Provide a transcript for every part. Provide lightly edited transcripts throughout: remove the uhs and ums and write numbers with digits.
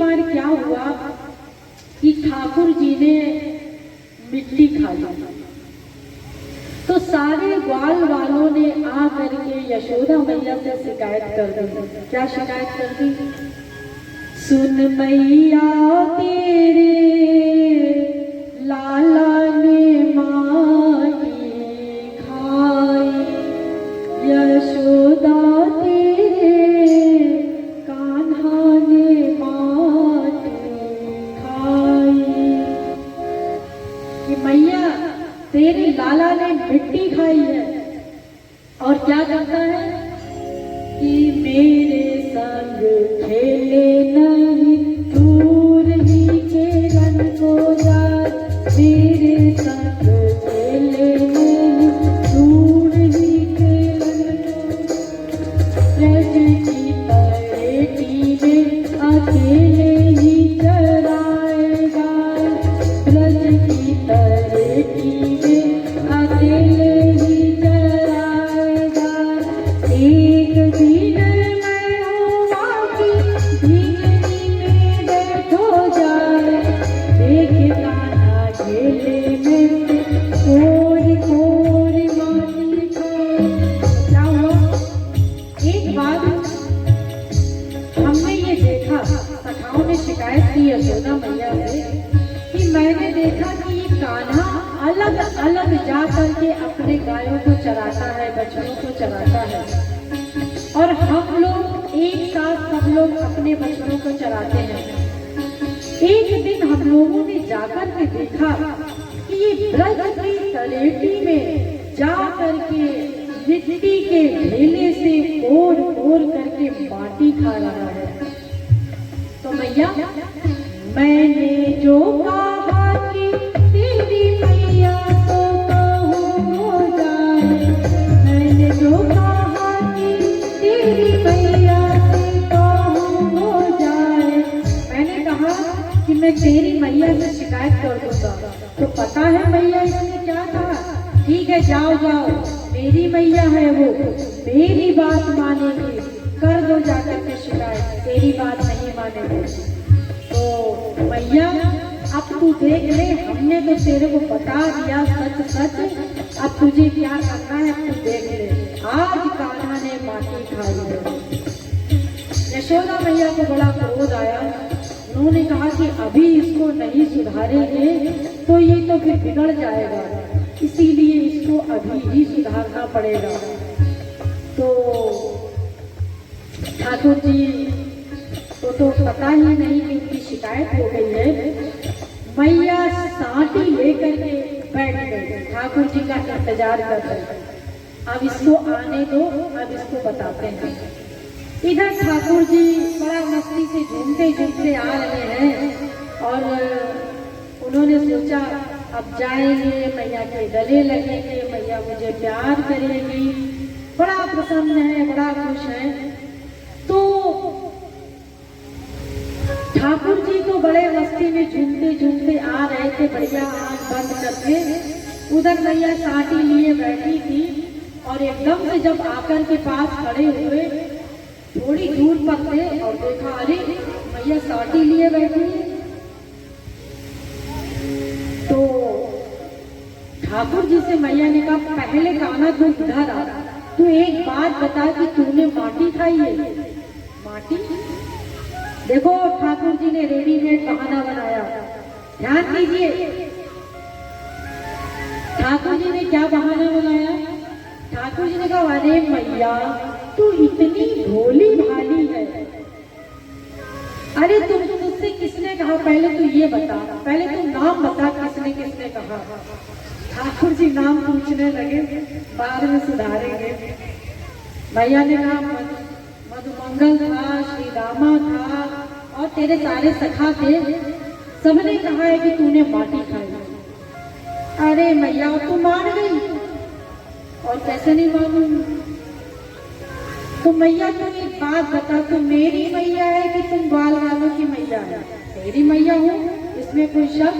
बार क्या हुआ कि ठाकुर जी ने मिट्टी खा ली, तो सारे ग्वाल वालों ने आ करके यशोदा मैया से शिकायत कर दी। क्या शिकायत कर दी? सुन मैया तेरे लाला ने माटी खाई, यशोदा तेरे कान्हा ने माटी खाई। कि मैया तेरे लाला ने मिट्टी खाई है, और क्या करता है कि मेरे संग खेले नहीं, दूर ही खेलन को जा, मेरे संग खेले नहीं, दूर ही खेलन को, ब्रज की तलेटी में अकेले ही चराएगा, ब्रज की तलेटी में अकेले ही चराएगा। एक दिन मैं हुआ कि भीगनी में बैठो जाए, देख कान्हा झेले में कोरी कोरी माटी खाए। क्या हुआ? एक बार हमने ये देखा, सखाओं ने शिकायत की यशोदा मैया से कि मैंने देखा कि ये कान्हा अलग अलग जा करके अपने गायों को चराता है, बछड़ों को चराता है, और हम लोग एक साथ सब लोग अपने बछड़ों को चराते हैं। एक दिन हम लोगों ने जाकर के देखा कि ये ब्रज की तलेटी में जा करके मिट्टी के ढेले से कोर कोर करके माटी खा रहा है। तो मैया मैंने जो कहा कि तेरी मैया तो कहूँ हो जाए, मैंने जो कहा कि तेरी मैया से कहूँ हो जाए, मैंने कहा कि मैं तेरी मैया से शिकायत कर दूंगा। तो पता है मैया इसने क्या कहा? ठीक है, जाओ जाओ, मेरी मैया है वो, मेरी बात मानेगी, कर दो जाकर के शिकायत, तेरी बात नहीं मानेगी। तो मैया अब तू देख ले, हमने तो तेरे को बता दिया सच सच, अब तुझे क्या करना है तू देख ले। आज कान्हा ने माटी खाई है। यशोदा मैया को बड़ा क्रोध आया। उन्होंने कहा कि अभी इसको नहीं सुधारेंगे तो ये तो फिर बिगड़ जाएगा, इसीलिए इसको अभी ही सुधारना पड़ेगा। तो ठाकुर जी तो पता ही नहीं कि उनकी शिकायत हो गई है। मैया साटी लेकर के बैठ गए, ठाकुर जी का इंतजार कर रहे। अब इसको आने दो, अब इसको बताते हैं। इधर ठाकुर जी बड़ा मस्ती से झूमते झूमते आ रहे हैं, और उन्होंने सोचा अब जाएंगे, मैया के गले लगेंगे, मैया मुझे प्यार करेगी। बड़ा प्रसन्न है, बड़ा खुश है। तो ठाकुर जी तो बड़े मस्ती में झूमते झूमते आ रहे थे, बढ़िया आंख बंद करके। उधर मैया साटी लिए बैठी थी, और एकदम से जब आकर के पास खड़े हुए, थोड़ी दूर पर थे और देखा, अरे मैया साटी लिए बैठी। तो ठाकुर जी से मैया ने कहा, पहले कान्हा तू इधर आ, तू एक बात बता कि तूने माटी खाई है? माटी? देखो ठाकुर जी ने रेडीमेड बहाना बनाया, ध्यान दीजिए। ठाकुर जी ने क्या बहाना बनाया? ठाकुर जी ने कहा, अरे मैया तू इतनी भोली भाली है, अरे तुम मुझसे किसने कहा? पहले तू ये बता, पहले तू नाम बता, किसने किसने कहा? ठाकुर जी नाम पूछने लगे, बाद में सुधारेंगे। मैया ने कहा, मधुमंगल था, श्री रामा था, और तेरे सारे सखा थे, सबने कहा है कि तूने माटी खाई। अरे मैया तू मान गई, और कैसे नहीं मानूंगी? तो मैया तुम एक बात बता, तू मेरी मैया है कि तुम ग्वाल वालों की मैया है? तेरी मैया हूँ, इसमें कोई शक?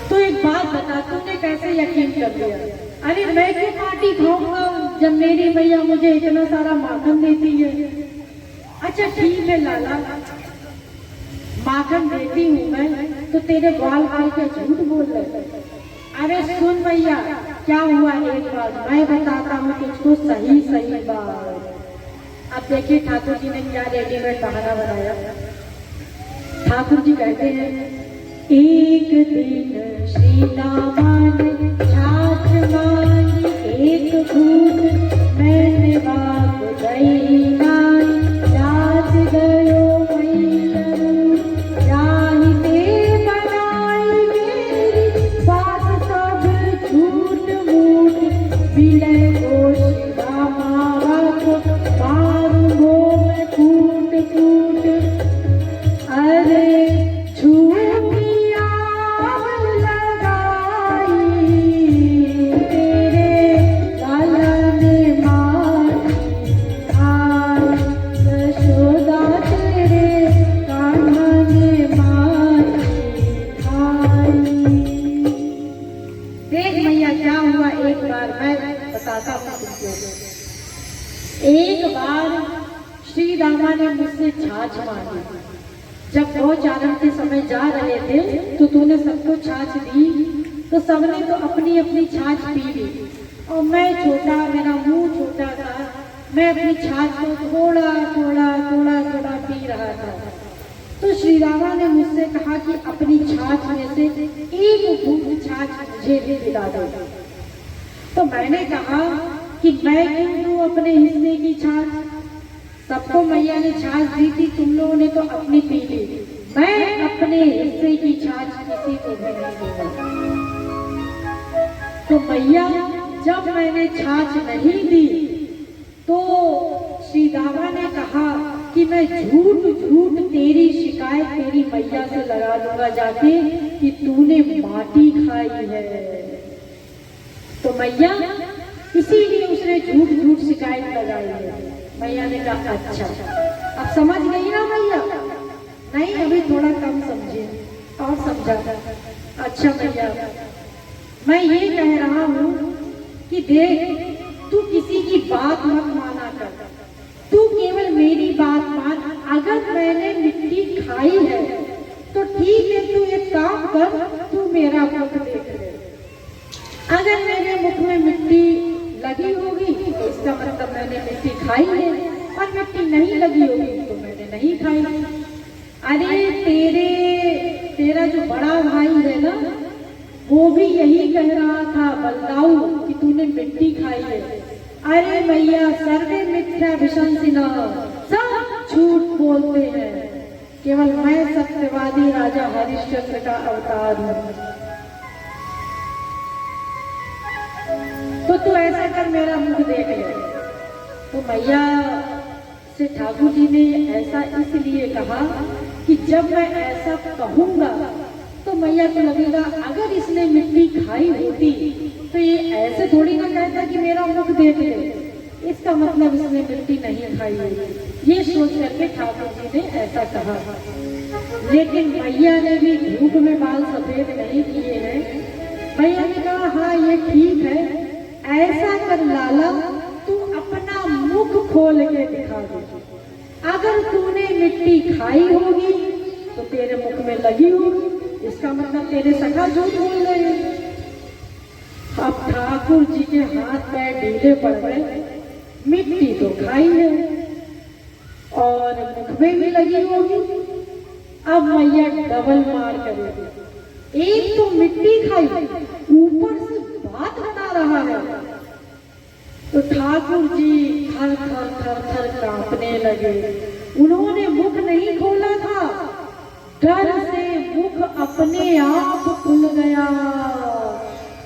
तो एक बात बता, तुमने कैसे यकीन कर लिया? अरे मैं क्यों माटी खाऊंगा जब मेरी मैया मुझे इतना सारा माखन देती है? अच्छा ठीक है लाला, माखन देती हूँ मैं तो तेरे ग्वाल बाल के झूठ बोल रहे। अरे सुन भैया, क्या हुआ एक बार मैं बताता हूँ तुझको सही सही बात। अब देखिए ठाकुर जी ने क्या रेडीमेड बहाना बनाया। ठाकुर जी कहते हैं, एक दिन श्री रामा ने छाछ मांगी, एक घूट मैंने बाप गई नाई, जात गयो मैया जाहि ते बनाई मेरी, बात सब झूठ मूठ विलय को शिवा मारा को मारूंगो मैं कूट कूट। अरे झूठी आग लगाई तेरे लाला ने मारी, आई यशोदा तेरे कान्हा ने मारी आई। देख मैया क्या हुआ एक बार मैं बताता हूँ तुमको। एक बार श्री रामा ने मुझसे छाछ मांगी। जब गौचारण के समय जा रहे थे तो तूने सबको छाछ दी, तो सबने तो अपनी अपनी छाछ पी ली और मैं छोटा, मेरा मुंह छोटा था, मैं अपनी छाछ को थोड़ा थोड़ा थोड़ा थोड़ा पी रहा था। तो श्री रामा ने मुझसे कहा कि अपनी छाछ में से एक घूंट छाछ मुझे भी पिला दो। तो मैंने कहा कि मैं क्यों दूं अपने हिस्से की छाछ, सबको मैया ने छाछ दी थी, तुम लोगों ने तो अपनी पी ली, मैं अपने हिस्से की छाछ किसी को भी नहीं दूंगा। तो मैया जब मैंने छाछ नहीं दी तो श्री रामा ने कहा कि मैं झूठ झूठ तेरी शिकायत तेरी मैया से लगा दूंगा जाके कि तूने माटी खाई है। तो मैया इसीलिए उसने झूठ झूठ शिकायत लगाई है। मैया ने कहा अच्छा, अब समझ गई ना मैया? नहीं, अभी थोड़ा कम समझे और समझा। अच्छा मैया, मैं ये कह रहा हूँ कि देख, तू किसी की बात मत माना कर, तू केवल मेरी बात मान। अगर मैंने मिट्टी खाई है तो ठीक है, तू एक काम कर, तू मेरा मुख देख ले। अगर मेरे मुख में मिट्टी लगी होगी तो इसका मतलब मैंने मिट्टी खाई है, और मिट्टी नहीं लगी होगी तो मैंने नहीं खाई। अरे तेरा जो बड़ा भाई है ना, वो भी यही कह रहा था बलदाऊ कि तूने मिट्टी खाई है। अरे मैया, सर्वे मिथ्या विशंसिनः, सब झूठ बोलते हैं, केवल मैं सत्यवादी राजा हरिश्चंद्र का अवतार हूँ। तो तू ऐसा कर, मेरा मुख देख ले। तो मैया से ठाकुर जी ने ऐसा इसलिए कहा कि जब मैं ऐसा कहूंगा तो मैया को लगेगा अगर इसने मिट्टी खाई होती तो ये ऐसे थोड़ी ना कहता कि मेरा मुख देख ले, इसका मतलब इसने मिट्टी नहीं खाई होगी। ये सोच करके ठाकुर जी ने ऐसा कहा। लेकिन मैया ने भी धूप में बाल सफेद नहीं किए हैं। मैया ने कहा हाँ ये ठीक है, ऐसा कर लाला, तू अपना मुख खोल के दिखा दे। अगर तूने मिट्टी खाई होगी तो तेरे मुख में लगी होगी, इसका मतलब तेरे सखा झूठ बोल रहे हैं। अब ठाकुर जी के हाथ पैर ढीले पड़ गए, मिट्टी तो खाई है और मुख में भी लगी होगी। अब मैया डबल मार करेगी, एक तो मिट्टी खाई ऊपर से बात बना रहा है। तो ठाकुर जी थर थर थर थर कांपने लगे। उन्होंने मुख नहीं खोला था, डर से मुख अपने आप खुल गया।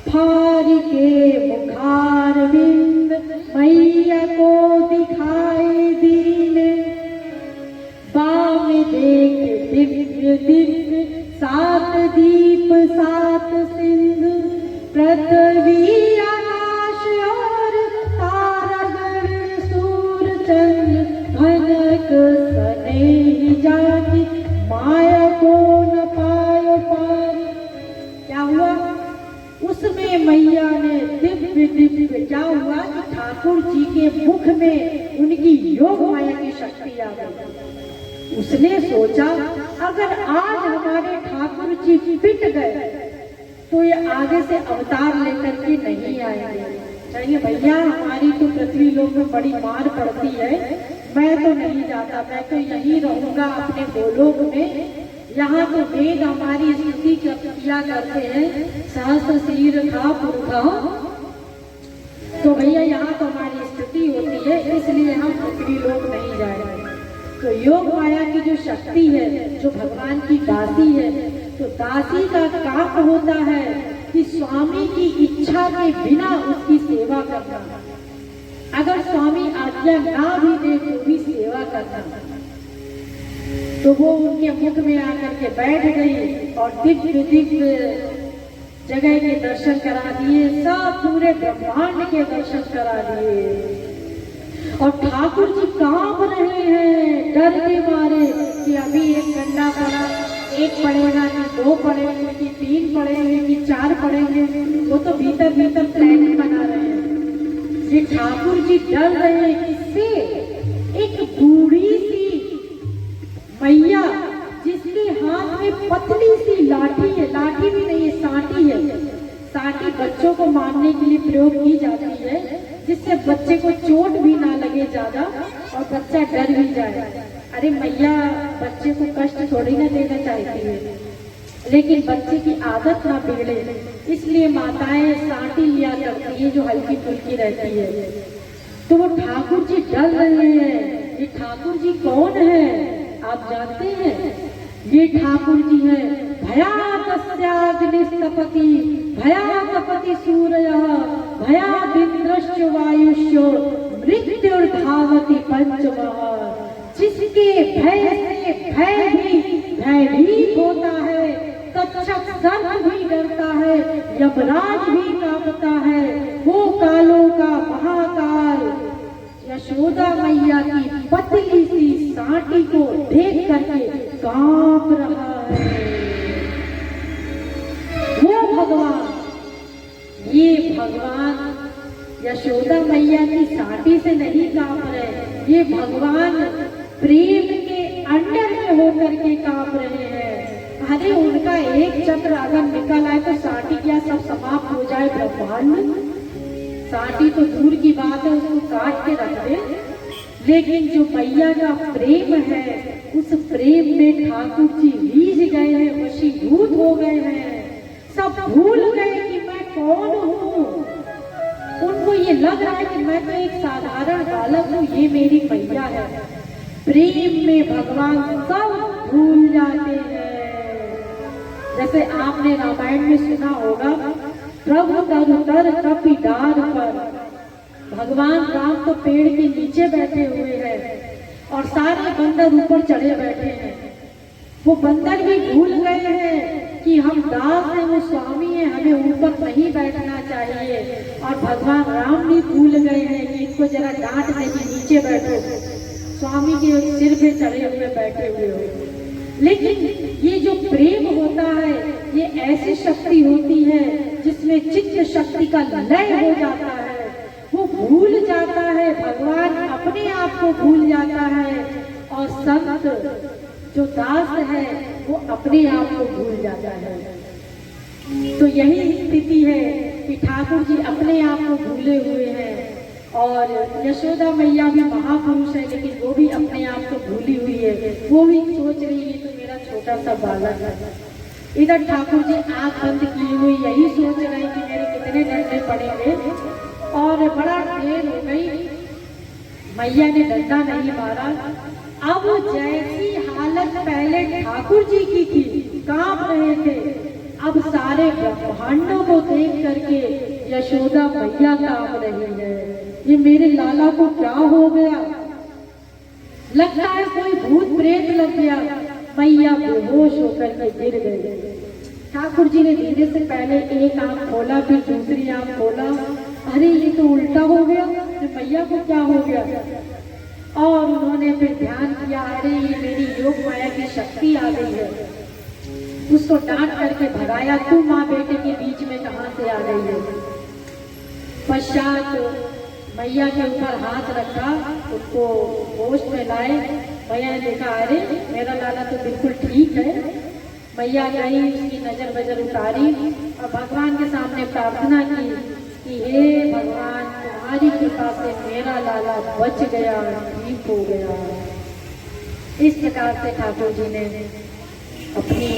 फारी के मुखार बिंद मैया को दिखाई दीने, बाम देख दिव्य दिव्य सात दीप सात सिंधु, पृथ्वी आकाश और तारागण सूर चंद्र, भनक सने जाति माया को न पायो पार। क्या हुआ? उसमें मैया ने दिव्य दिव्य, क्या हुआ कि ठाकुर जी के मुख में उनकी योग माया की शक्ति आ गई। उसने सोचा अगर आज हमारे ठाकुर जी पिट गए तो ये आगे से अवतार लेकर के नहीं आएंगे। चाहिए भैया, हमारी तो पृथ्वी लोक में बड़ी मार पड़ती है, मैं तो नहीं जाता, मैं तो यहीं रहूंगा अपने गोलोक में। यहाँ तो वेद हमारी स्तुति किया करते हैं, सहस्र शीर खा पुरखा। तो भैया यहाँ तो हमारी स्तुति होती है, इसलिए हम पृथ्वी लोक नहीं जाएंगे। तो योग माया की जो शक्ति है, जो भगवान की दासी है, तो दासी का काम होता है कि स्वामी की इच्छा के बिना उसकी सेवा करना। अगर स्वामी आज्ञा ना भी दे तो भी सेवा करना। तो वो उनके मुख में आकर के बैठ गई और दिव्य दिव्य जगह के दर्शन करा दिए, सब पूरे ब्रह्मांड के दर्शन करा दिए। और ठाकुर जी कांप रहे हैं डर के मारे कि अभी एक डंडा पड़ा, एक पड़ेगा कि दो पड़ेंगे कि तीन पड़ेंगे कि चार पड़ेंगे। वो तो भीतर भीतर प्लानिंग बना रहे हैं। ये ठाकुर जी डर रहे हैं किससे? एक बूढ़ी सी मैया जिसके हाथ में पतली सी लाठी है, लाठी भी नहीं है, साटी है। साटी बच्चों को मारने के लिए प्रयोग की जाती है, जिससे बच्चे को चोट भी ना लगे ज्यादा और बच्चा डर भी जाए। अरे मैया बच्चे को कष्ट थोड़ी ना देना चाहती है, लेकिन बच्चे की आदत ना बिगड़े, इसलिए माताएं साटी लिया करती है जो हल्की फुल्की रहती है। तो वो ठाकुर जी डर रहे हैं। ये ठाकुर जी कौन है आप जानते हैं? ये ठाकुर जी है भयातस्याग्निस्तपति भयातपति सूर्यः भयादिन्द्रश्च वायुश्च मृत्युर्धावति पंचमः। जिसके भय से भय भी भयभीत होता है, तक्षक सर्प भी डरता है, यमराज भी कांपता है, वो कालों का महाकाल यशोदा मैया की पतली सी साटी को देख करके कांप रहा है। वो भगवान, ये भगवान यशोदा मैया की साटी से नहीं कांप रहे, ये भगवान प्रेम के अंडर में होकर के कांप रहे हैं। अरे उनका एक चक्र अगर निकल आए तो साटी क्या सब समाप्त हो जाए ब्रह्मांड? साटी तो दूर की बात है, उसको काट के रख दे, लेकिन जो मैया का प्रेम है उस प्रेम में ठाकुर जी रीझ गए हैं, वशीभूत हो गए हैं, सब भूल गए कि मैं कौन हूँ। उनको ये लग रहा है कि मैं तो एक साधारण बालक हूँ, ये मेरी मैया है। प्रेम में भगवान सब भूल जाते हैं। जैसे आपने रामायण में सुना होगा, प्रभु तरुतर कपिडार पर, भगवान राम तो पेड़ के नीचे बैठे हुए हैं और सारे बंदर ऊपर चढ़े बैठे हैं। वो बंदर भी भूल गए हैं कि हम दास हैं, वो स्वामी है, हमें ऊपर नहीं बैठना चाहिए। और भगवान राम भी भूल गए हैं कि इनको जरा डांट दे कि नीचे बैठो, स्वामी के सिर पे चढ़े हुए बैठे हुए हो। लेकिन ये जो प्रेम होता है, ये ऐसी शक्ति होती है जिसमें चित्त शक्ति का लय हो जाता है। वो भूल जाता है, भगवान अपने आप को भूल जाता है, और संत जो दास है वो अपने आप को भूल जाता है। तो यही स्थिति है कि ठाकुर जी अपने आप को भूले हुए हैं, और यशोदा मैया भी महापुरुष है, लेकिन वो भी अपने आप को भूली हुई है। वो भी सोच रही है तो मेरा छोटा सा बालक है। इधर ठाकुर जी आंख बंद किए हुए यही सोच रहे कि मेरे कितने डंडे पड़ेंगे, और बड़ा देर हो गई, मैया ने डंडा नहीं मारा। अब जैसी हालत पहले ठाकुर जी की थी, कांप रहे थे, अब सारे ब्रह्मांडों को देख करके यशोदा मैया कांप रही है। ये मेरे लाला को क्या हो गया? लगता है कोई भूत प्रेत लग गया। मैया बेहोश होकर के गिर गई। ठाकुर जी ने धीरे से पहले एक आंख खोला, फिर दूसरी आंख खोला। अरे ये तो उल्टा हो गया, तो मैया को क्या हो गया? और उन्होंने फिर ध्यान किया, अरे ये मेरी योग माया की शक्ति आ गई है। उसको डांट करके भगाया, तू माँ बेटे के बीच में कहां से आ गई है? पश्चात मैया के ऊपर हाथ रखा, उनको होश में लाए। मैया ने देखा अरे मेरा लाला तो बिल्कुल ठीक है। मैया गई, उसकी नजर बजर उतारी और भगवान के सामने प्रार्थना की कि हे भगवान, तुम्हारी कृपा से मेरा लाला बच गया, ठीक हो गया। इस प्रकार से ठाकुर जी ने अपनी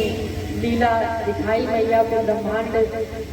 लीला दिखाई मैया को ब्रह्मांड